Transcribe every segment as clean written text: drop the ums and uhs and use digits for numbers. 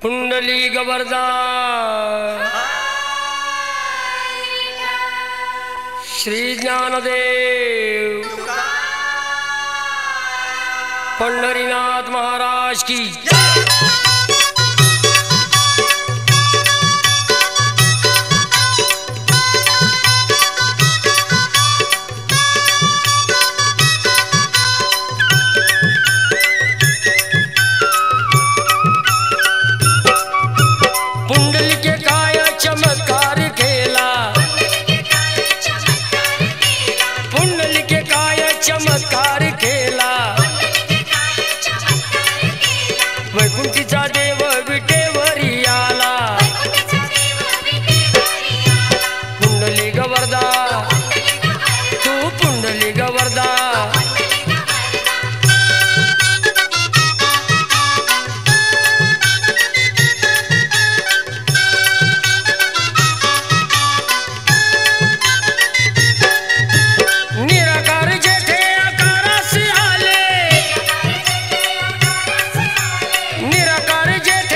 पुंडली गवरदा श्री ज्ञानदेव पंढरीनाथ महाराज की चमत्कार केला वैकुंठीचा देव विटेवरी आला पुंडली गवरदा तू पुंडली गवरदा निराकार जेठे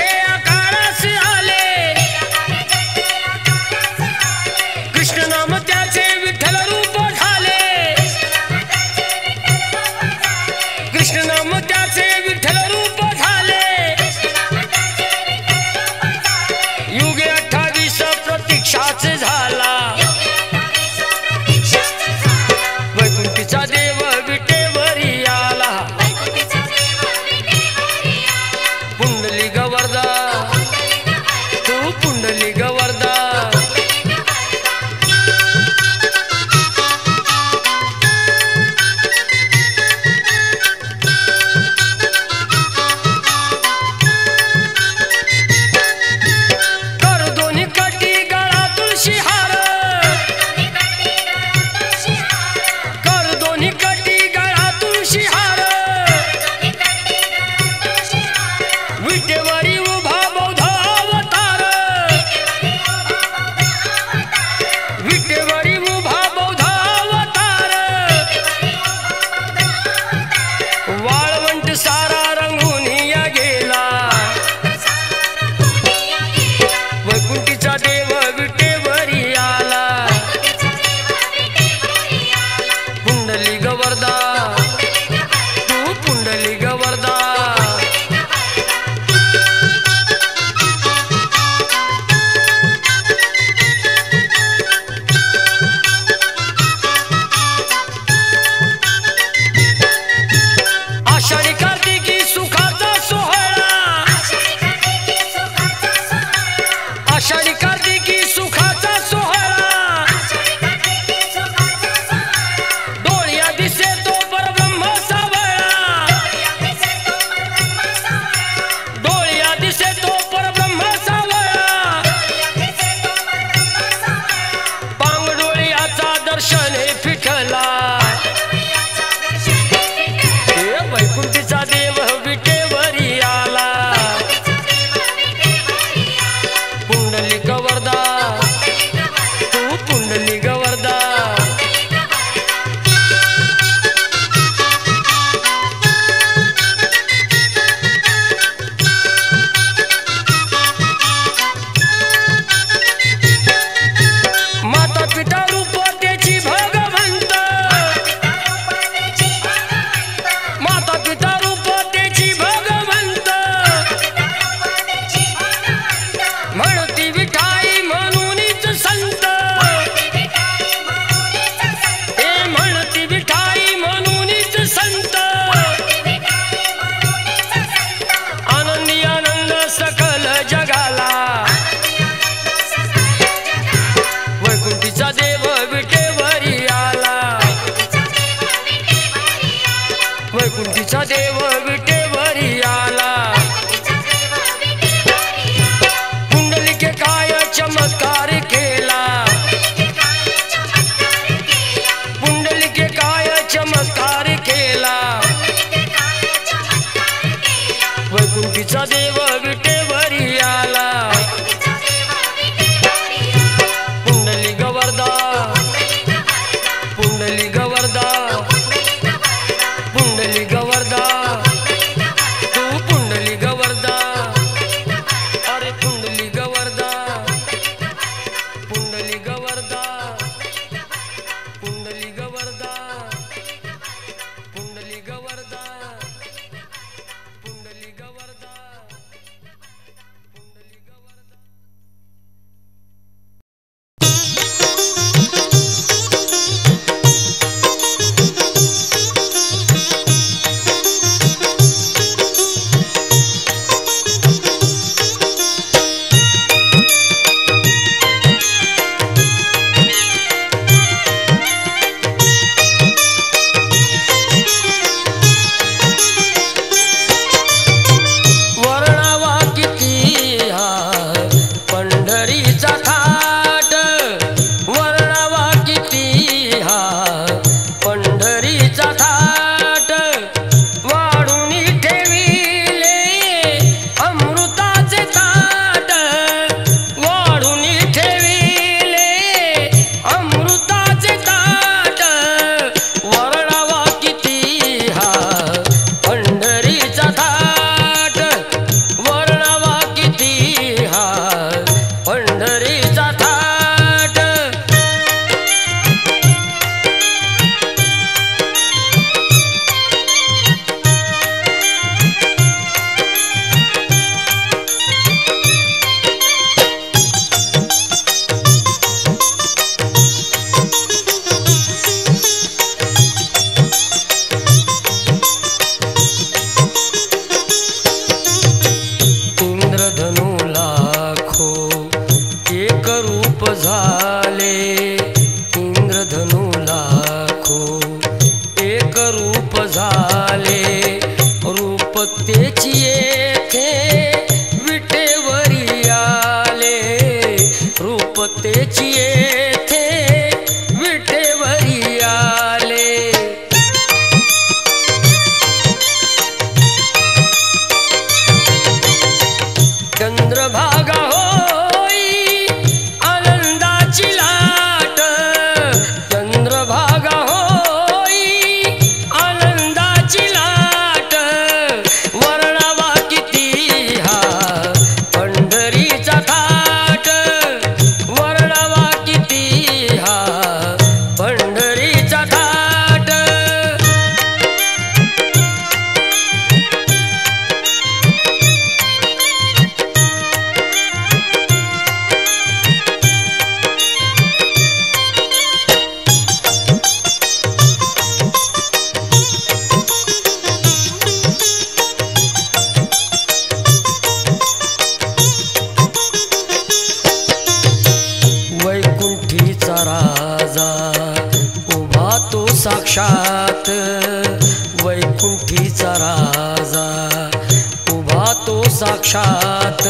साक्षात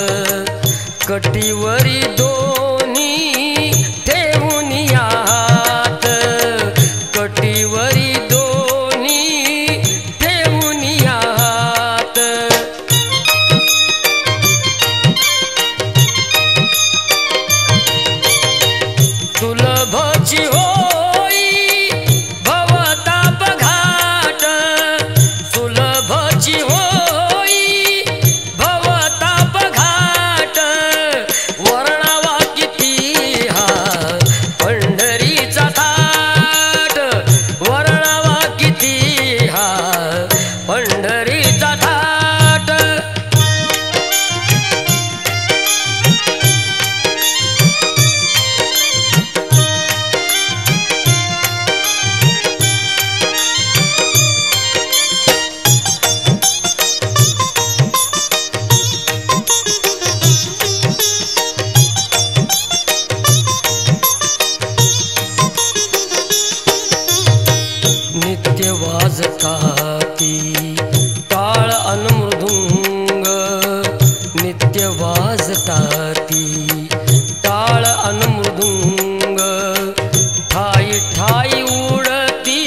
कटीवरी दोन्ही ठेवून हात कटीवरी दोन्ही ठेवून हात सुलभची होई भवताप घाट सुलभची होई भवताप घाट वर्णावा किती हा पंढरीचा थाट वर्णावा किती हा पंढरीचा थाट नित्य वाजताती टाळ अन मृदुंग नित्य वाजताती टाळ अन मृदुंग ठाई ठाई उडती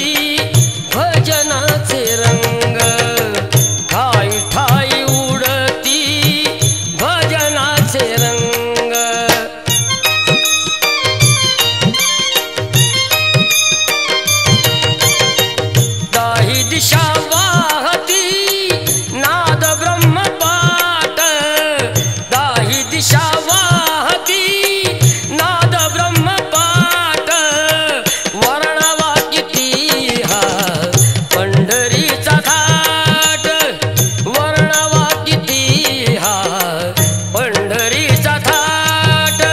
भजनाचे रंग ठाई ठाई उडती भजनाचे रंग दाही दिशा वाहती नाद ब्रह्मपाठ दाही दिशा वाहती नाद ब्रह्मपाठ वर्णावा किती हा पंढरीचा थाट वर्णावा किती हा पंढरीचा थाट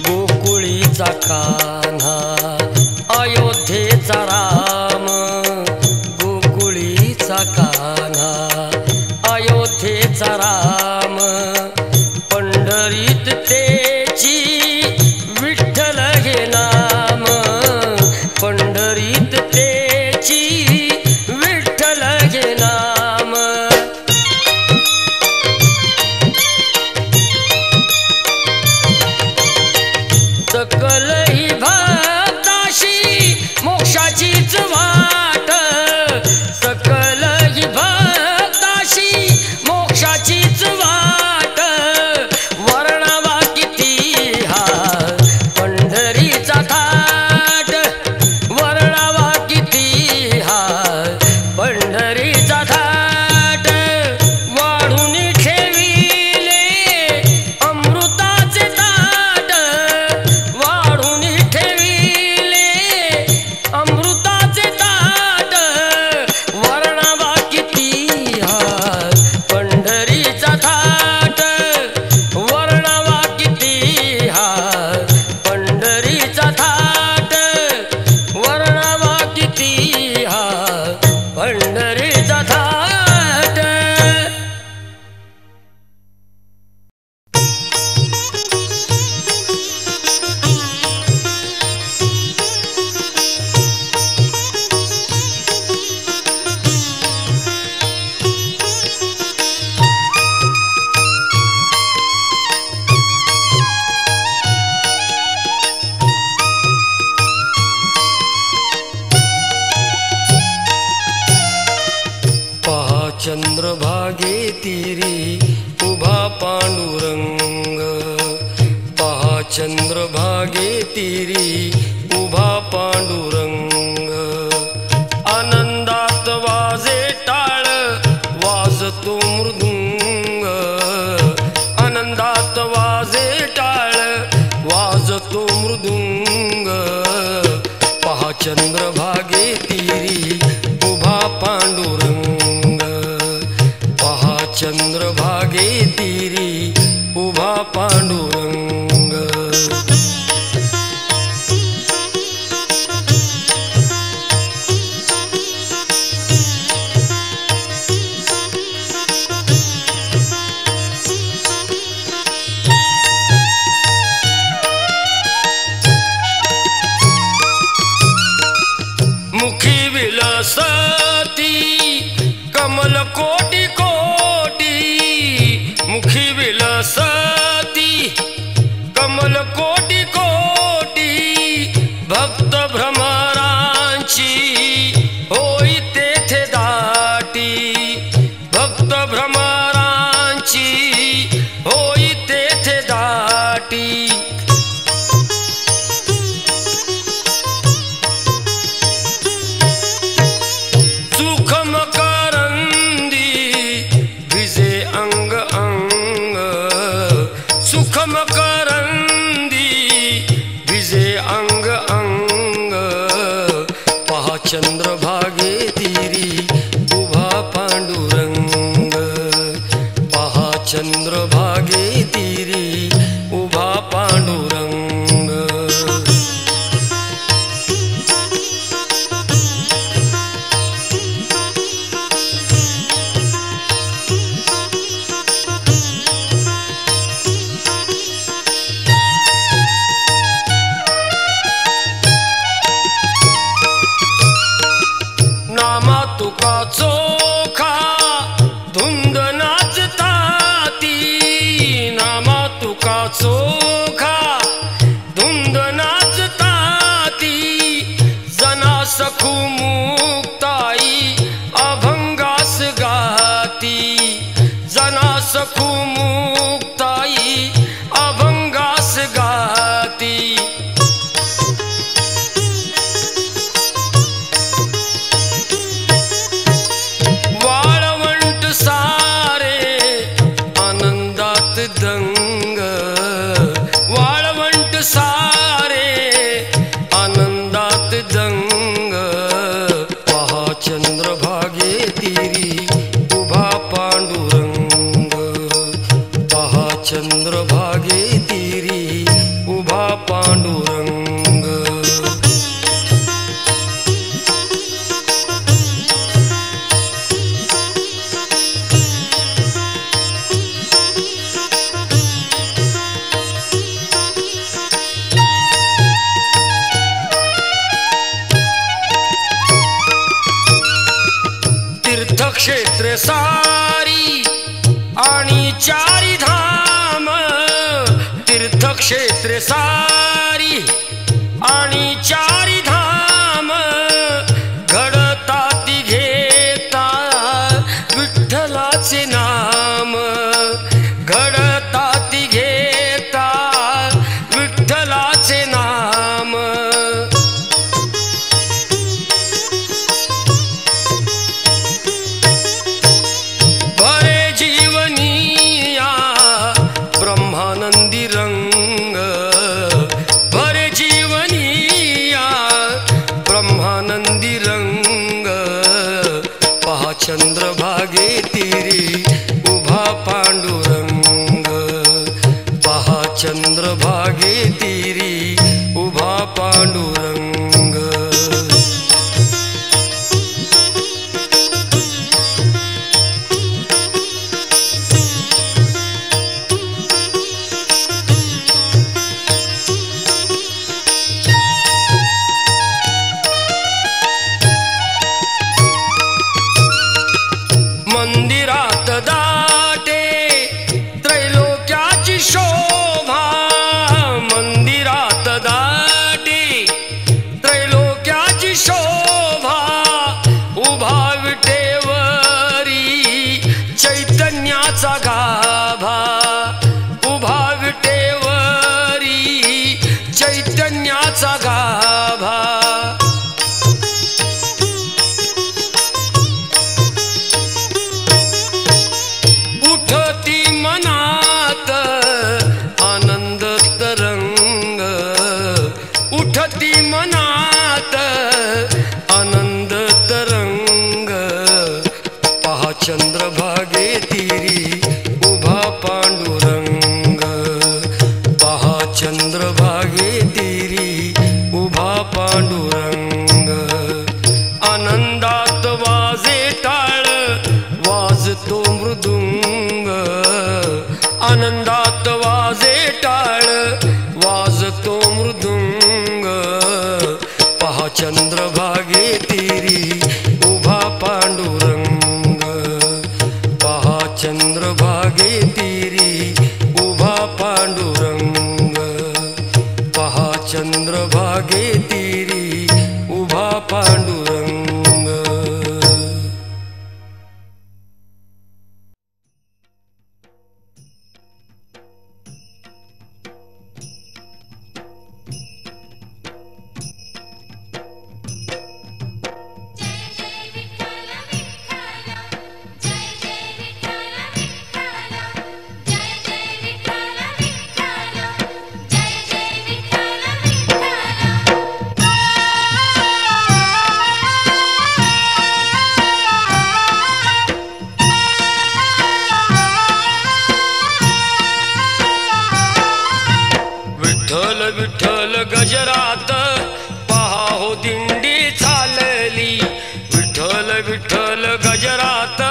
गोकुळीचा कान्हा अयोध्येचा राम गोकुळीचा कान्हा अयोध्येचा राम पंढरीत तेची विठ्ठल हे नाम पंढरीत तेची विठ्ठल हे नाम सकल ही भक्ताशी मोक्षाचीच वाट सकल ही भक्ताशी मोक्षाचीच वाट वर्णावा किती हा पंढरीचा थाट वर्णावा किती हा पंढरीचा थाट वाढून ठेविले अमृताचे ताट वाढून ठेविले अमृताचे ताट वर्णावा किती हा पंढरीचा थाट वर्णावा किती हा पंढरीचा थाट वर्णावा किती हा पंढरीचा थाट पहा चंद्रभागे तीरी उभा पांडुरंग पहा चंद्रभागे तीरी उभा पांडुरंग आनंदात वाजे टाळ वाजतो मृदुंग आनंदात वाजे टाळ वाजतो मृदुंग पहा चंद्रभागे तीरी उभा पांडुरंग पहा चंद्रभागे तीरी उभा पांडुरंग कोटी कोटी मुखी विलसती, कमल कोटी कोटी भक्त भ्रमरांची होई तेथे दाटी, भक्त भ्रमरांची होई तेथे दाटी। सुखम करंदी भिजे अंग अंग, सुखम करंदी भिजे अंग अंग। पहा चंद्रभागे तीरी उभा पांडुरंग, पहा चंद्रभागे तीरी उभा पांडुरंग। नामा तुका चोखा धुंद नाचताती, नामा तुका चोखा धुंद नाचताती। जना सखू मुक्ताई अभंगास गाती, जना सखू मुक्ताई अभंगास गाती। वाळवंट सारे आनंदात दंग, वाळवंट सारे आनंदात दंग। पहा चंद्रभागे तीरी उभा पांडुरंग, पहा चंद्रभागे तीरी उभा पांडुरंग। तीर्थक्षेत्र सारी आणि चारी धाम, तीर्थक्षेत्र सारी आणि चारी धाम। घडताती घेता विठ्ठलाचे नाम, घडताती घेता विठ्ठलाचे नाम। भरे जीवनिया ब्रह्मानंदी रंग, भरे जीवनिया ब्रह्मानंदी रंग। पहा चंद्रभागे तीरी उभा पांडुरंग, पहा चंद्रभागे तीरी उभा पांडुरंग। मंदिरात दाटे त्रैलोक्याची शोभा, मंदिरात दाटे त्रैलोक्याची शोभा। उभा विटेवरी चैतन्याचा गाभा, उभा विटेवरी चैतन्याचा गाभा। उठती मनात आनंद तरंग, उठती मनात आनंद तरंग। पहा चंद्रभागे तीरी उभा पांडुरंग, पहा चंद्रभागे तीरी उभा पांडुरंग। आनंदात वाजे टाळ वाजतो मृदुंग, आनंदात वाजे टाळ वाजतो मृदुंग। पहा चंद्रभागे तीरी उभा पांडुरंग, पांडुरंग. विठ्ठल विठ्ठल गजरात पहा हो दिंडी चालली. विठ्ठल विठ्ठल गजरात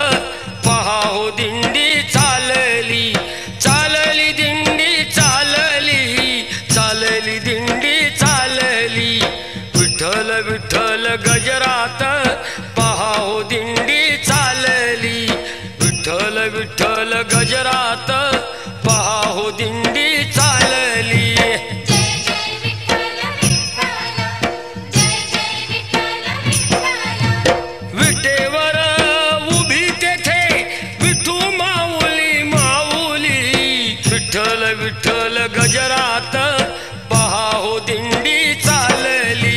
पहा हो दिंडी चालली. चालली दिंडी चालली, चालली दिंडी चालली. विठ्ठल विठ्ठल गजरात पहा हो दिंडी चालली. विठ्ठल विठ्ठल गजरात पहा हो दिंडी चालली. विटेवर उभी तेथे विठू माऊली माऊली. विठ्ठल विठ्ठल गजरात पहा हो दिंडी चालली.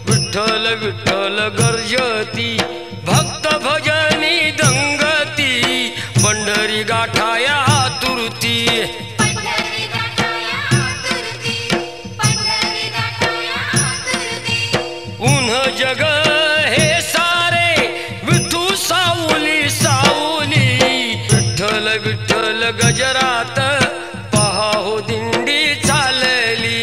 विठ्ठल विठ्ठल गर्जती भक्त भजनी दंगती. पंढरी गाठाया आतुरती. उन्ह जग हे सारे विठू सावली सावली. विठ्ठल विठ्ठल गजरात पहा हो दिंडी चालली.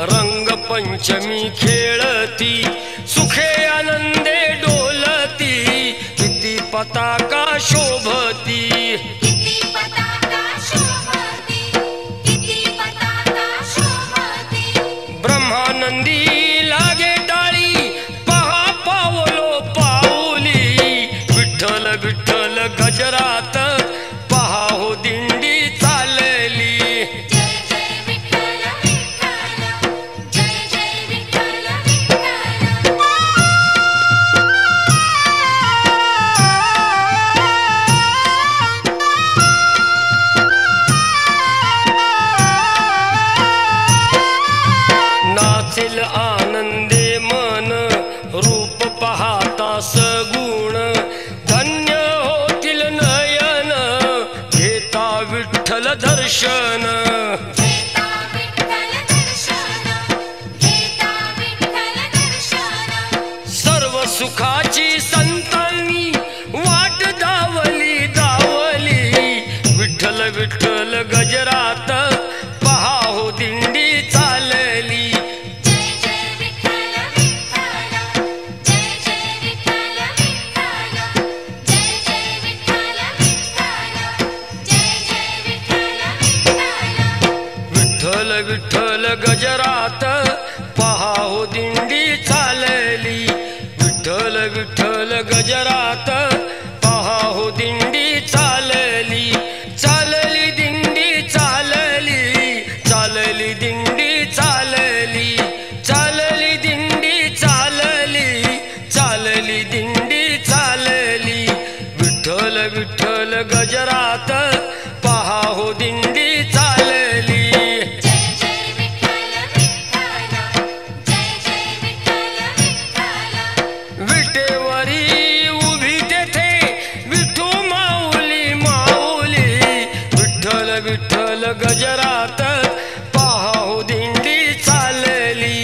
रंग पंचमी खेळती सुखे आनंदे डोलती. किती पताका शोभती. ब्रह्मानंदी लागे टाळी पहा पावलो पाऊली. विठ्ठल विठ्ठल गजरात पहा हो दिंडी चालली. नाचेल आनंदे मन रूप पाहता सगुण. धन्य होतील नयन घेता विठ्ठल दर्शन. सर्व सुखाची संतांनी वाट दावली दावली. विठ्ठल विठ्ठल गजरात पहा हो दिंडी चालली. विठ्ठल विठ्ठल गजरात पहा हो दिंडी चालली. विठ्ठल विठ्ठल गजरात पहा हो दिंडी चालली. चालली दिंडी चालली, चालली दिंडी चालली. चालली दिंडी चालली, चालली दिंडी चालली. विठ्ठल विठ्ठल गजरात पहा हो दिंडी चालली. विटेवरी उभी तेथे विठू माऊली माऊली. विठ्ठल विठ्ठल गजरात पहा हो दिंडी चालली.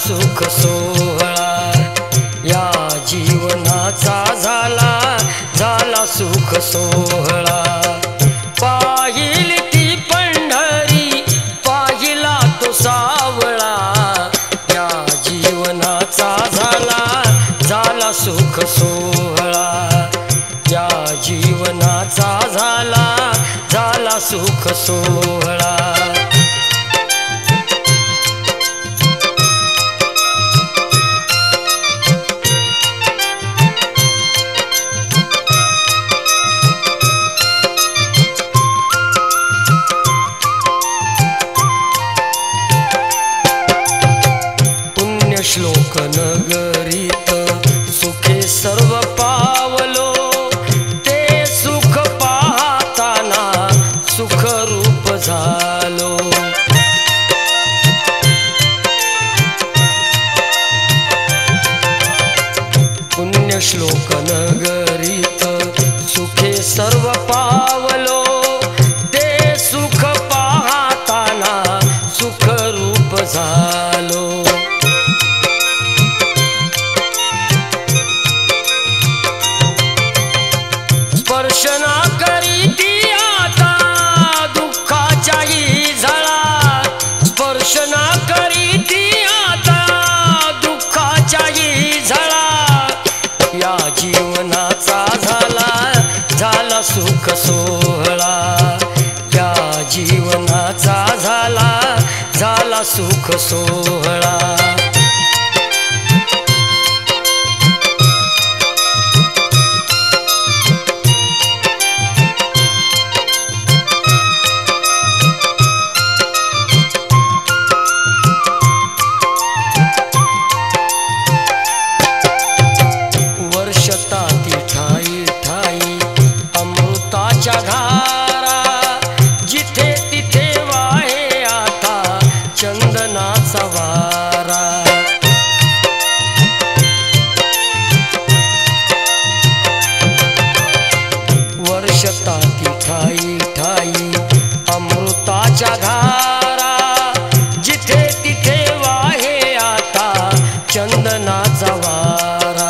सुख सोहळा, या जीवनाचा झाला सुख सोहळा. पाहिली ती पंढरी पाहिला तो सावळा, या जीवनाचा झाला सुख सोहळा, या जीवनाचा झाला सुख सोहळा. श्लोक नगरीत सुखे सर्व पावलो, ते सुख पाहताना सुख रूप झालो. पुण्यश्लोक नगरीत सुखे सर्व पावलो, ते सुख पाहताना सुख रूप झालो. स्पर्शना करीती आता दुःखाच्याही झळा, स्पर्शना करीती आता दुःखाच्याही झळा, या जीवनाचा झाला सुख सोहळा, या जीवनाचा झाला सुख सोहळा. वर्षताती ठाई ठाई अमृताच्या धारा, जिथे तिथे वाहे आता चंदनाचा वारा. वर्षताती ठाई ठाई अमृताच्या धारा, जिथे तिथे वाहे आता चंदनाचा वारा.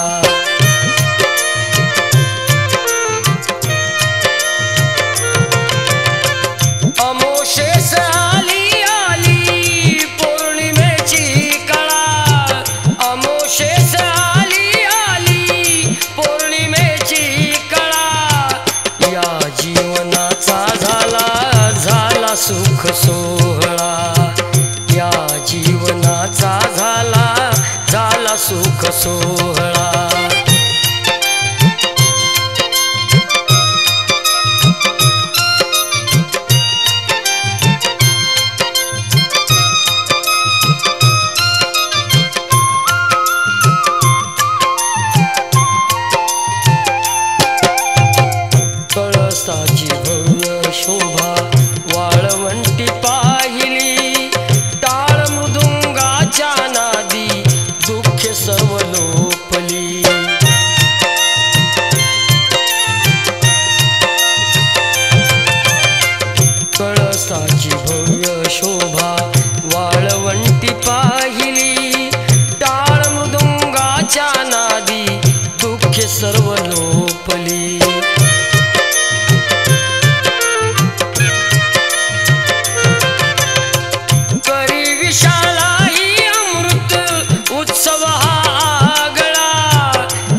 अमोशेस आली आली पौर्णिमेची कळा, अमोशेस आली आली पौर्णिमेची कळा, या जीवनाचा झाला सुख सोहळा, या जीवनाचा झाला सुख सोहळा. कळसाची भव्य शोभा वाळवंटी पाहिली, टाळ मृदुंगाच्या नादी दुःखे सर्व लोपली. कळसाची भव्य शोभा वाळवंटी पाहिली, टाळ मृदुंगाच्या नादी दुःखे सर्व लोपली. विशालाही अमृत उत्सव हा आगळा,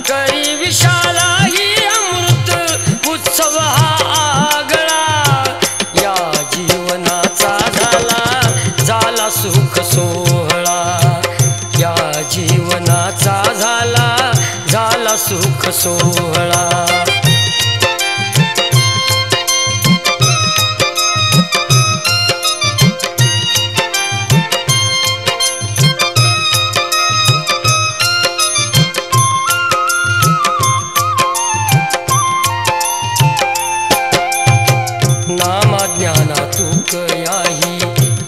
करी विशालाही अमृत उत्सव हा आगळा, या जीवनाचा झाला सुख सोहळा, या जीवनाचा झाला सुख सोहळा. तुकयाही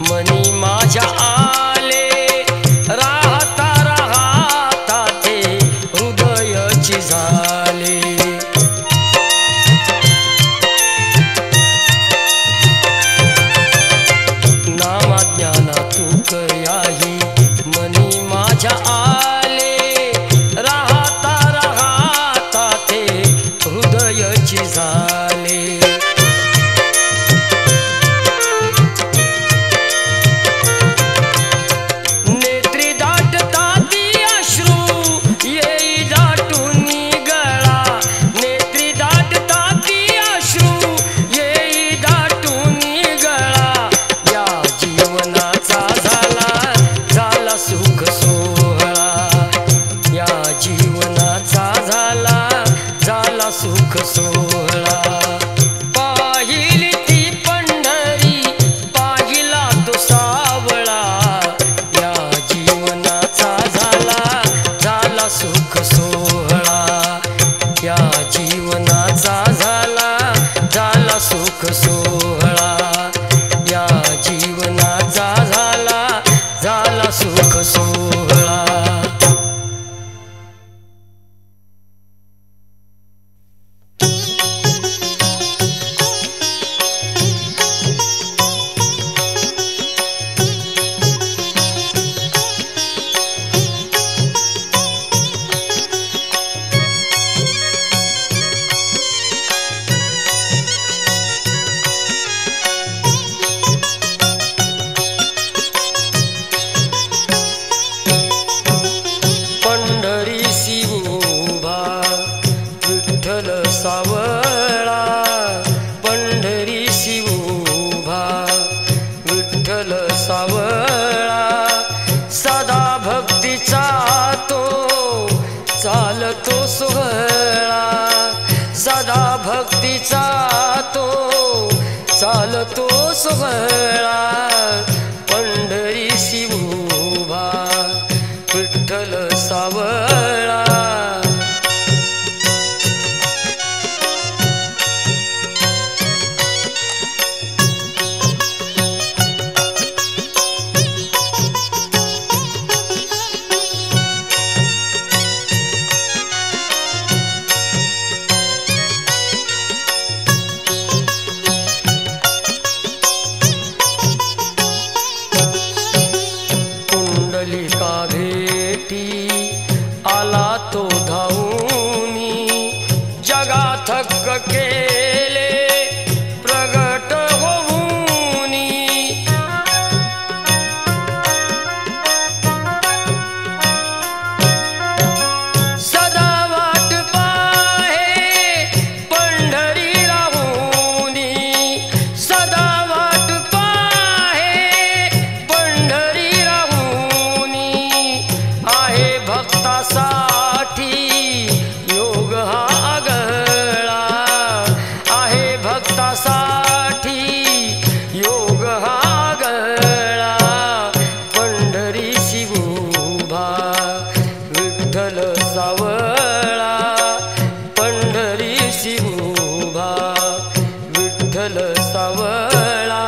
मनी माझ्या आले, राहता राहता ते हृदयाची झाले. झाला सुख सोहळा. सावळा पंढरीसी उभा विठ्ठल सावळा, सदा भक्तीचा तो चालतो सोहळा, सदा भक्तीचा तो चालतो सोहळा. पंढरीसी उभा विठ्ठल सावळा. पुंडलिका भेटी आला तो धावूनी, जगा थक्क केले प्रगट होऊनी. सदा वाट पाहे पंढरी राहूनी, सदा वाट पाहे पंढरी राहूनी. आहे भक्तासाठी योग हा आगळा, आहे भक्तासाठी योग हा आगळा. पंढरीसी उभा विठ्ठल सावळा, पंढरीसी उभा विठ्ठल सावळा.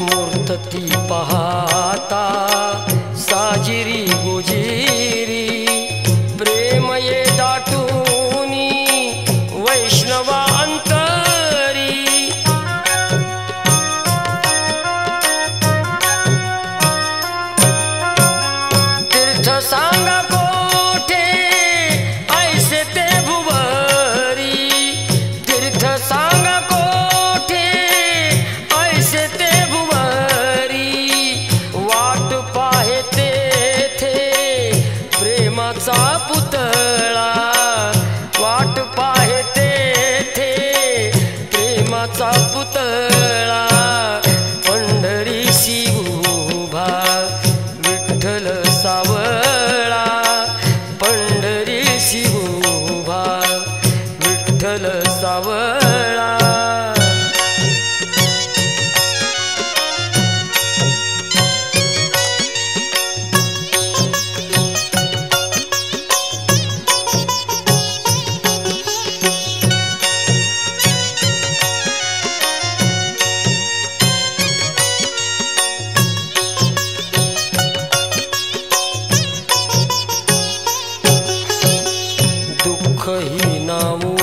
मूर्ती पाहता साजिरी गोजिरी, प्रेम ये दाटूनी वैष्णवा अंतरी. तीर्थ सांगा कोठे ऐसे ते भुवरी, तीर्थ सांगा कोठे ऐसे ते भुवरी. वाट पाहे तेथे प्रेमाचा पुतळा, वाट पाहे तेथे प्रेमाचा पुतळा. पंढरीसी उभा विठ्ठल सावळा, पंढरीसी उभा विठ्ठल सावळा. दुःख ही नाऊ